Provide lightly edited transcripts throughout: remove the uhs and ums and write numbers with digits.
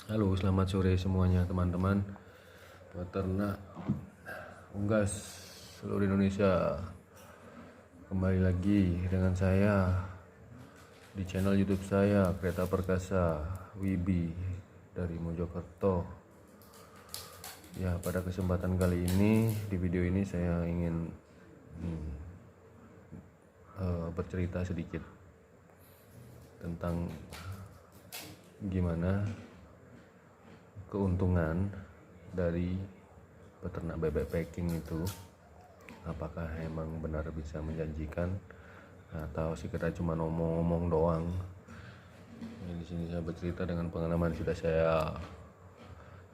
Halo, selamat sore semuanya teman-teman peternak unggas seluruh Indonesia. Kembali lagi dengan saya di channel YouTube saya, Kereta Perkasa Wibi dari Mojokerto. Ya, pada kesempatan kali ini di video ini saya ingin bercerita sedikit tentang gimana keuntungan dari peternak bebek packing itu, apakah emang benar bisa menjanjikan atau sekedar cuma ngomong-ngomong doang. Di sini saya bercerita dengan pengalaman yang sudah saya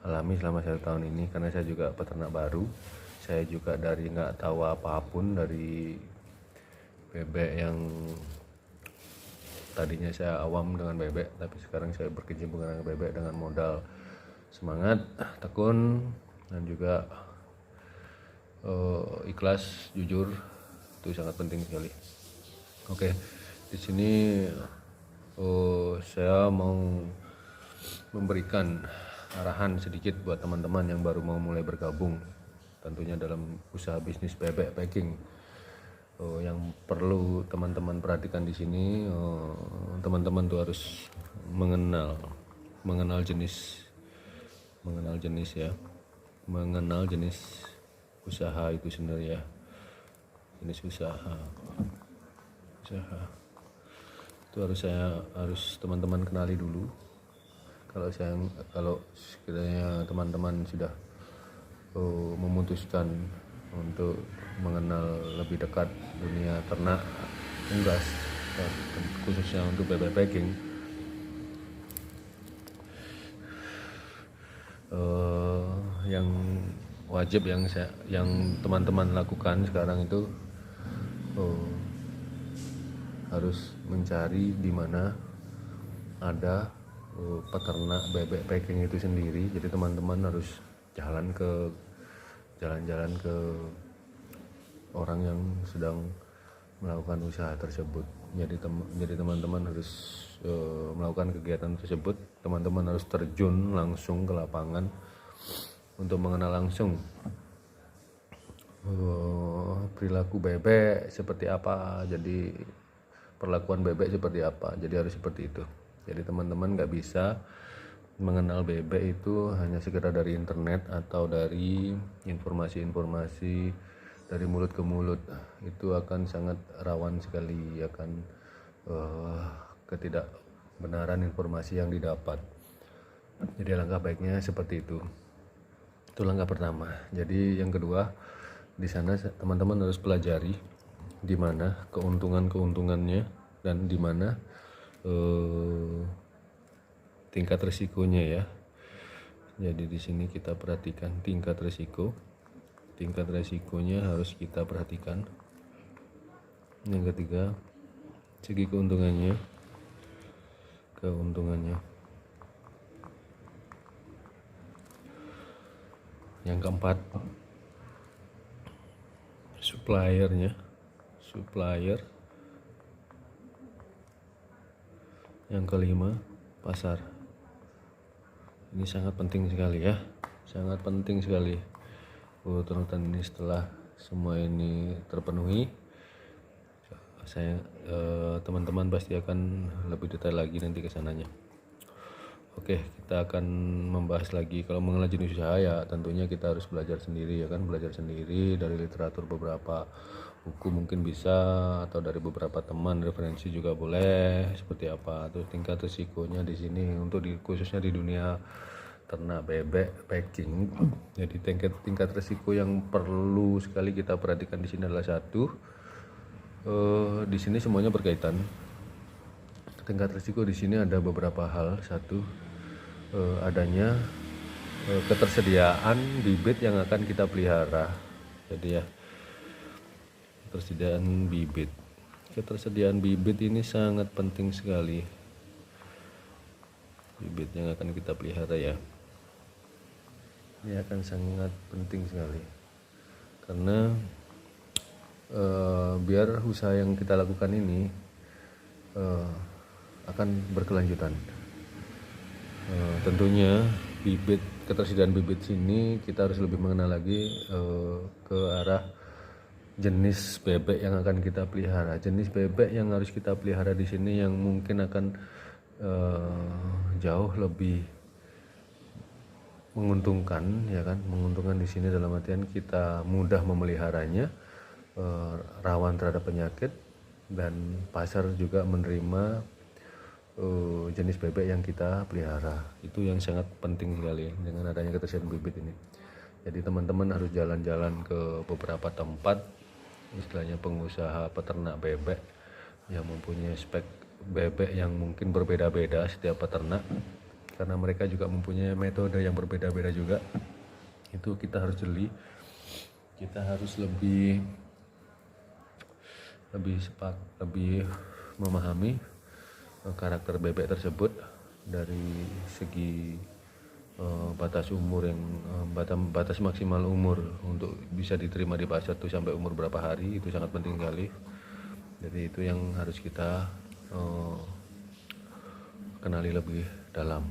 alami selama 1 tahun ini, karena saya juga peternak baru. Saya juga dari nggak tahu apapun dari bebek, yang tadinya saya awam dengan bebek, tapi sekarang saya berkecimpung dengan bebek dengan modal semangat, tekun, dan juga ikhlas, jujur. Itu sangat penting sekali. Oke, di sini saya mau memberikan arahan sedikit buat teman-teman yang baru mau mulai bergabung, tentunya dalam usaha bisnis bebek packing. Yang perlu teman-teman perhatikan di sini, teman-teman tuh harus mengenal jenis ya, mengenal jenis usaha itu sendiri ya, jenis usaha itu harus teman-teman kenali dulu. Kalau sekiranya teman-teman sudah memutuskan untuk mengenal lebih dekat dunia ternak unggas, khususnya untuk bebek packing, yang wajib yang teman-teman lakukan sekarang itu harus mencari di mana ada peternak bebek packing itu sendiri. Jadi teman-teman harus jalan-jalan ke orang yang sedang melakukan usaha tersebut. Jadi teman-teman harus melakukan kegiatan tersebut. Teman-teman harus terjun langsung ke lapangan untuk mengenal langsung perilaku bebek seperti apa, jadi perlakuan bebek seperti apa. Jadi harus seperti itu. Jadi teman-teman nggak bisa mengenal bebek itu hanya sekedar dari internet atau dari informasi-informasi dari mulut ke mulut. Itu akan sangat rawan sekali akan ketidakbenaran informasi yang didapat. Jadi langkah baiknya seperti itu. Itu langkah pertama. Jadi yang kedua, di sana teman-teman harus pelajari di mana keuntungannya dan di mana tingkat risikonya ya. Jadi di sini kita perhatikan tingkat risikonya harus kita perhatikan. Yang ketiga, segi keuntungannya. Yang keempat, supplier. Yang kelima, pasar. Ini sangat penting sekali ya, sangat penting sekali. Urutan ini setelah semua ini terpenuhi, teman-teman pasti akan lebih detail lagi nanti kesananya. Oke, kita akan membahas lagi. Kalau mengenal jenis usaha ya tentunya kita harus belajar sendiri ya kan, belajar sendiri dari literatur, beberapa buku mungkin bisa, atau dari beberapa teman referensi juga boleh, seperti apa. Terus tingkat risikonya di sini untuk khususnya di dunia ternak bebek packing. Jadi tingkat risiko yang perlu sekali kita perhatikan di sini adalah satu, di sini semuanya berkaitan. Tingkat risiko di sini ada beberapa hal. Satu, adanya ketersediaan bibit yang akan kita pelihara. Jadi ya, ketersediaan bibit ini sangat penting sekali. Bibit yang akan kita pelihara ya, ini akan sangat penting sekali, karena biar usaha yang kita lakukan ini akan berkelanjutan. Tentunya ketersediaan bibit sini kita harus lebih mengenal lagi ke arah jenis bebek yang akan kita pelihara. Jenis bebek yang harus kita pelihara di sini yang mungkin akan jauh lebih menguntungkan, ya kan? Menguntungkan di sini dalam artian kita mudah memeliharanya, rawan terhadap penyakit, dan pasar juga menerima jenis bebek yang kita pelihara. Itu yang sangat penting sekali dengan adanya ketersediaan bibit ini. Jadi teman-teman harus jalan-jalan ke beberapa tempat, istilahnya pengusaha peternak bebek yang mempunyai spek bebek yang mungkin berbeda-beda setiap peternak, karena mereka juga mempunyai metode yang berbeda-beda juga. Itu kita harus jeli, kita harus lebih memahami karakter bebek tersebut dari segi batas umur yang batas maksimal umur untuk bisa diterima di pasar itu sampai umur berapa hari, itu sangat penting sekali. Jadi itu yang harus kita kenali lebih dalam.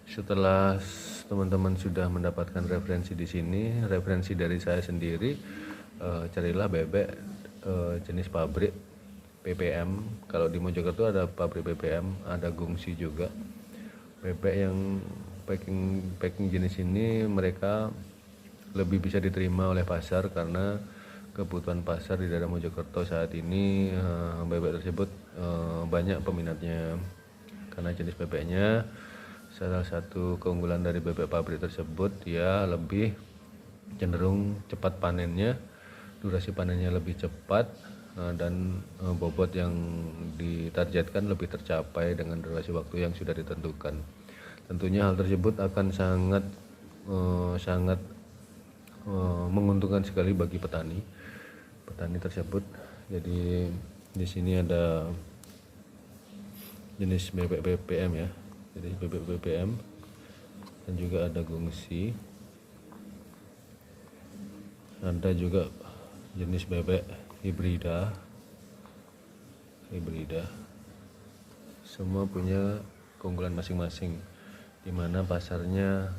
Setelah teman-teman sudah mendapatkan referensi di sini, referensi dari saya sendiri, carilah bebek jenis pabrik PPM. Kalau di Mojokerto ada pabrik PPM, ada Gungsi juga. Bebek yang packing jenis ini mereka lebih bisa diterima oleh pasar karena kebutuhan pasar di daerah Mojokerto saat ini bebek tersebut banyak peminatnya. Karena jenis bebeknya, salah satu keunggulan dari bebek pabrik tersebut, dia lebih cenderung cepat panennya, durasi panennya lebih cepat, dan bobot yang ditargetkan lebih tercapai dengan durasi waktu yang sudah ditentukan. Tentunya hal tersebut akan sangat menguntungkan sekali bagi petani tersebut. Jadi di sini ada jenis bebek BPM ya, jadi bebek BPM, dan juga ada Gungsi, ada juga jenis bebek hibrida. Semua punya keunggulan masing-masing, di mana pasarnya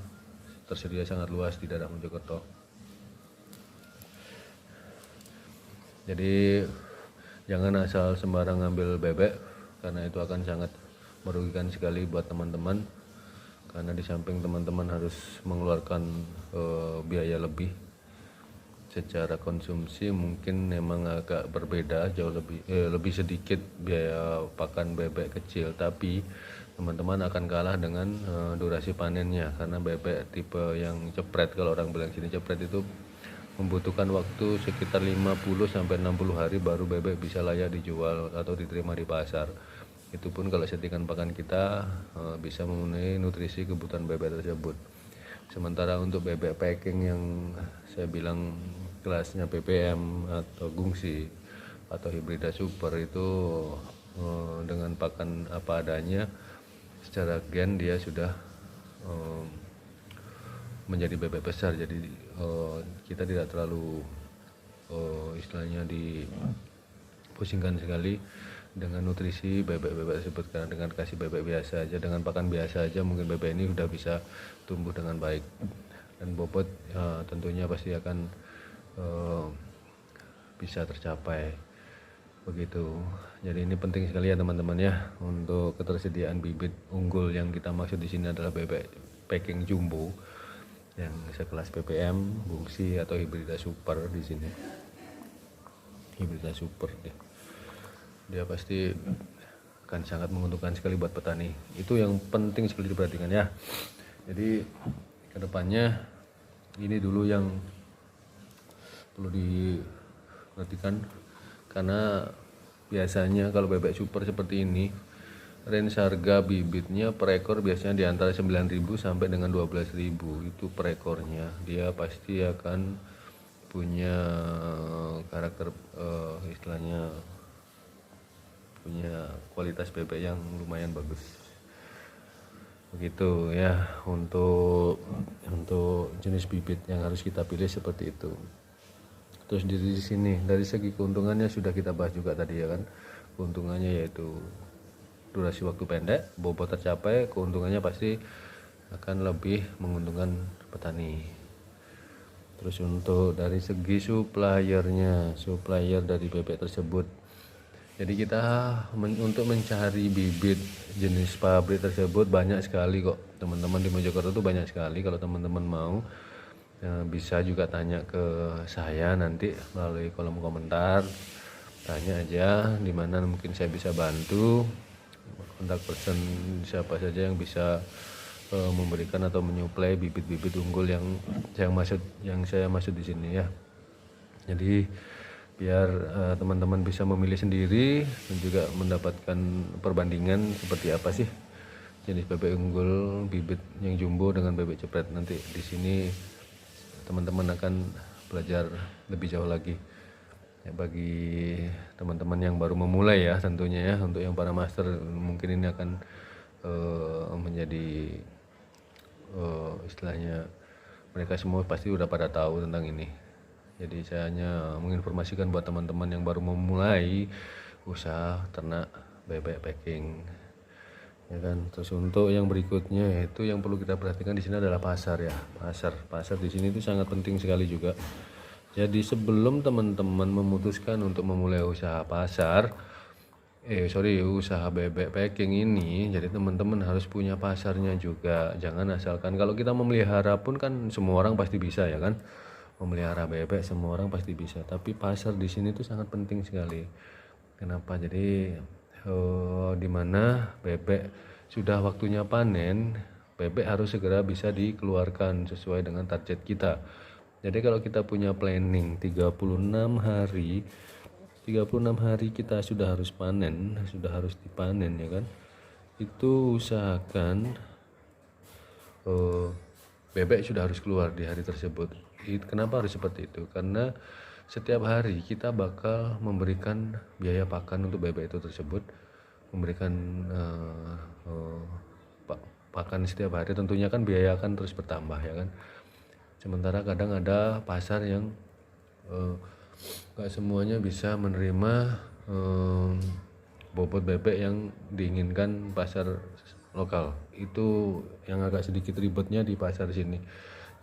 tersedia sangat luas di daerah Mojokerto. Jadi jangan asal sembarang ngambil bebek, karena itu akan sangat merugikan sekali buat teman-teman, karena di samping teman-teman harus mengeluarkan biaya lebih secara konsumsi, mungkin memang agak berbeda, jauh lebih sedikit biaya pakan bebek kecil, tapi teman-teman akan kalah dengan durasi panennya, karena bebek tipe yang cepret, kalau orang bilang sini cepret, itu membutuhkan waktu sekitar 50-60 hari baru bebek bisa layak dijual atau diterima di pasar. Itu pun kalau settingan pakan kita bisa memenuhi nutrisi kebutuhan bebek tersebut. Sementara untuk bebek packing yang saya bilang kelasnya PPM atau Gungsi atau hibrida super, itu dengan pakan apa adanya, secara gen dia sudah menjadi bebek besar. Jadi kita tidak terlalu istilahnya dipusingkan sekali dengan nutrisi bebek-bebek tersebut, karena dengan kasih bebek biasa aja, dengan pakan biasa aja, mungkin bebek ini sudah bisa tumbuh dengan baik, dan bobot tentunya pasti akan bisa tercapai begitu. Jadi ini penting sekali ya teman-teman ya, untuk ketersediaan bibit unggul. Yang kita maksud di sini adalah bebek packing jumbo yang sekelas PPM, Gungsi atau hibrida super. Di sini hibrida super dia pasti akan sangat menguntungkan sekali buat petani. Itu yang penting sekali diperhatikan ya. Jadi kedepannya ini dulu yang perlu diperhatikan, karena biasanya kalau bebek super seperti ini, range harga bibitnya per ekor biasanya di antara 9.000 sampai dengan 12.000, itu per ekornya. Dia pasti akan punya karakter istilahnya punya kualitas bebek yang lumayan bagus. Begitu ya untuk jenis bibit yang harus kita pilih seperti itu. Terus di sini dari segi keuntungannya sudah kita bahas juga tadi ya kan. Keuntungannya yaitu durasi waktu pendek, bobot tercapai, keuntungannya pasti akan lebih menguntungkan petani. Terus untuk dari segi supplier dari bebek tersebut, jadi kita untuk mencari bibit jenis pabrik tersebut banyak sekali kok teman-teman, di Mojokerto tuh banyak sekali. Kalau teman-teman mau bisa juga tanya ke saya nanti melalui kolom komentar, tanya aja di mana mungkin saya bisa bantu, kontak person siapa saja yang bisa memberikan atau menyuplai bibit-bibit unggul yang saya maksud di sini ya. Jadi biar teman-teman bisa memilih sendiri dan juga mendapatkan perbandingan seperti apa sih jenis bebek unggul bibit yang jumbo dengan bebek cepret. Nanti di sini teman-teman akan belajar lebih jauh lagi. Ya, bagi teman-teman yang baru memulai ya tentunya ya, untuk yang para master mungkin ini akan menjadi istilahnya mereka semua pasti udah pada tahu tentang ini. Jadi saya hanya menginformasikan buat teman-teman yang baru memulai usaha ternak bebek packing, ya kan. Terus untuk yang berikutnya yaitu yang perlu kita perhatikan di sini adalah pasar ya. Pasar di sini itu sangat penting sekali juga. Jadi sebelum teman-teman memutuskan untuk memulai usaha usaha bebek packing ini, jadi teman-teman harus punya pasarnya juga. Jangan asalkan, kalau kita memelihara pun kan semua orang pasti bisa ya kan, memelihara bebek semua orang pasti bisa, tapi pasar di sini tuh sangat penting sekali. Kenapa? Jadi dimana bebek sudah waktunya panen, bebek harus segera bisa dikeluarkan sesuai dengan target kita. Jadi kalau kita punya planning 36 hari kita sudah harus dipanen ya kan, itu usahakan bebek sudah harus keluar di hari tersebut. Kenapa harus seperti itu? Karena setiap hari kita bakal memberikan biaya pakan untuk bebek itu tersebut, memberikan pakan setiap hari, tentunya kan biaya akan terus bertambah ya kan. Sementara kadang ada pasar yang gak semuanya bisa menerima bobot bebek yang diinginkan pasar lokal. Itu yang agak sedikit ribetnya di pasar sini.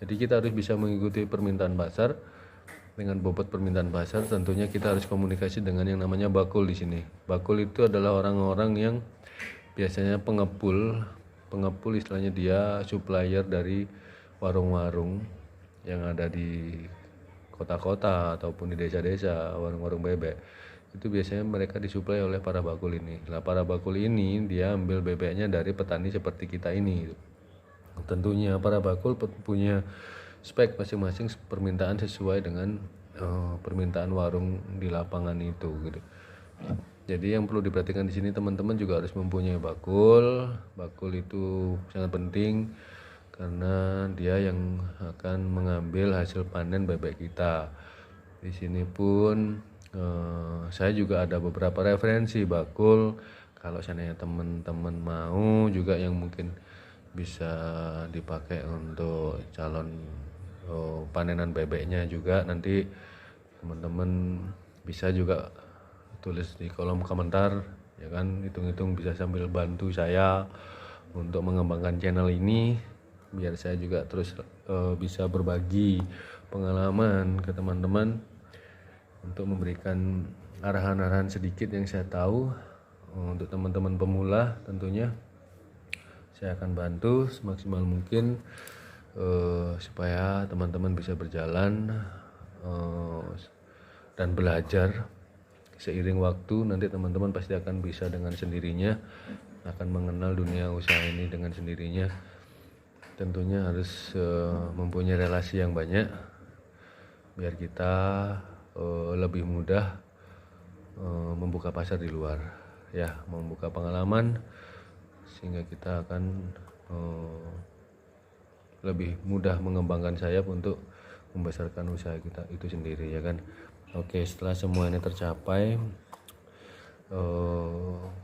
Jadi kita harus bisa mengikuti permintaan pasar. Dengan bobot permintaan pasar tentunya kita harus komunikasi dengan yang namanya bakul di sini. Bakul itu adalah orang-orang yang biasanya pengepul istilahnya, dia supplier dari warung-warung yang ada di kota-kota ataupun di desa-desa, warung-warung bebek. Itu biasanya mereka disuplai oleh para bakul ini. Nah, para bakul ini dia ambil bebeknya dari petani seperti kita ini. Tentunya para bakul punya spek masing-masing, permintaan sesuai dengan permintaan warung di lapangan itu gitu. Jadi yang perlu diperhatikan di sini teman-teman juga harus mempunyai bakul. Bakul itu sangat penting karena dia yang akan mengambil hasil panen bebek kita. Di sini pun saya juga ada beberapa referensi bakul. Kalau seandainya teman-teman mau juga yang mungkin bisa dipakai untuk calon panenan bebeknya juga, nanti teman-teman bisa juga tulis di kolom komentar ya kan, hitung-hitung bisa sambil bantu saya untuk mengembangkan channel ini, biar saya juga terus bisa berbagi pengalaman ke teman-teman untuk memberikan arahan-arahan sedikit yang saya tahu. Untuk teman-teman pemula tentunya saya akan bantu semaksimal mungkin supaya teman-teman bisa berjalan dan belajar. Seiring waktu nanti teman-teman pasti akan bisa dengan sendirinya, akan mengenal dunia usaha ini dengan sendirinya. Tentunya harus mempunyai relasi yang banyak biar kita lebih mudah membuka pasar di luar ya, membuka pengalaman sehingga kita akan lebih mudah mengembangkan sayap untuk membesarkan usaha kita itu sendiri ya kan. Oke, setelah semua ini tercapai,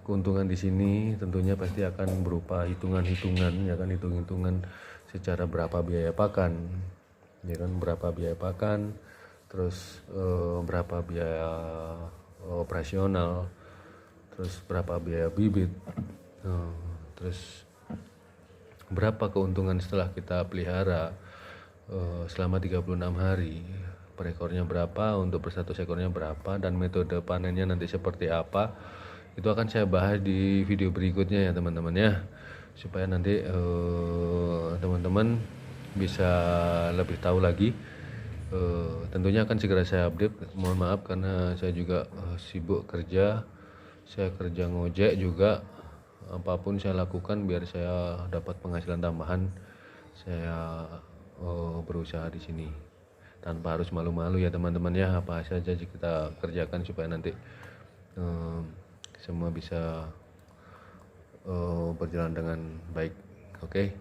keuntungan di sini tentunya pasti akan berupa hitungan-hitungan ya kan, hitung-hitungan secara berapa biaya pakan ya kan, berapa biaya pakan, terus berapa biaya operasional, terus berapa biaya bibit, terus berapa keuntungan setelah kita pelihara selama 36 hari, per ekornya berapa, untuk per 1 ekornya berapa, dan metode panennya nanti seperti apa, itu akan saya bahas di video berikutnya ya teman-teman ya, supaya nanti teman-teman bisa lebih tahu lagi. Tentunya akan segera saya update. Mohon maaf karena saya juga sibuk kerja, saya kerja ngojek juga. Apapun saya lakukan biar saya dapat penghasilan tambahan, saya berusaha di sini tanpa harus malu-malu ya teman-teman ya. Apa saja kita kerjakan supaya nanti semua bisa berjalan dengan baik. Oke,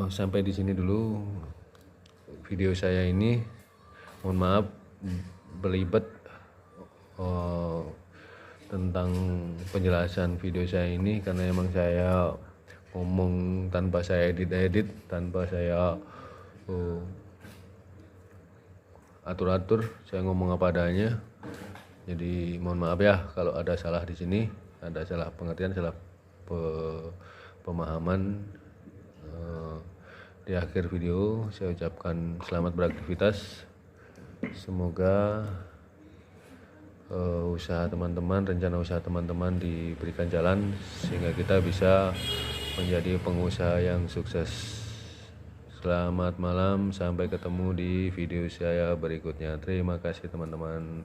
sampai di sini dulu video saya ini. Mohon maaf belibet tentang penjelasan video saya ini, karena emang saya ngomong tanpa saya edit, tanpa saya atur-atur, saya ngomong apa adanya. Jadi mohon maaf ya kalau ada salah di sini, ada salah pengertian, salah pemahaman. Di akhir video saya ucapkan selamat beraktivitas. Semoga usaha teman-teman, rencana usaha teman-teman diberikan jalan sehingga kita bisa menjadi pengusaha yang sukses. Selamat malam, sampai ketemu di video saya berikutnya. Terima kasih teman-teman.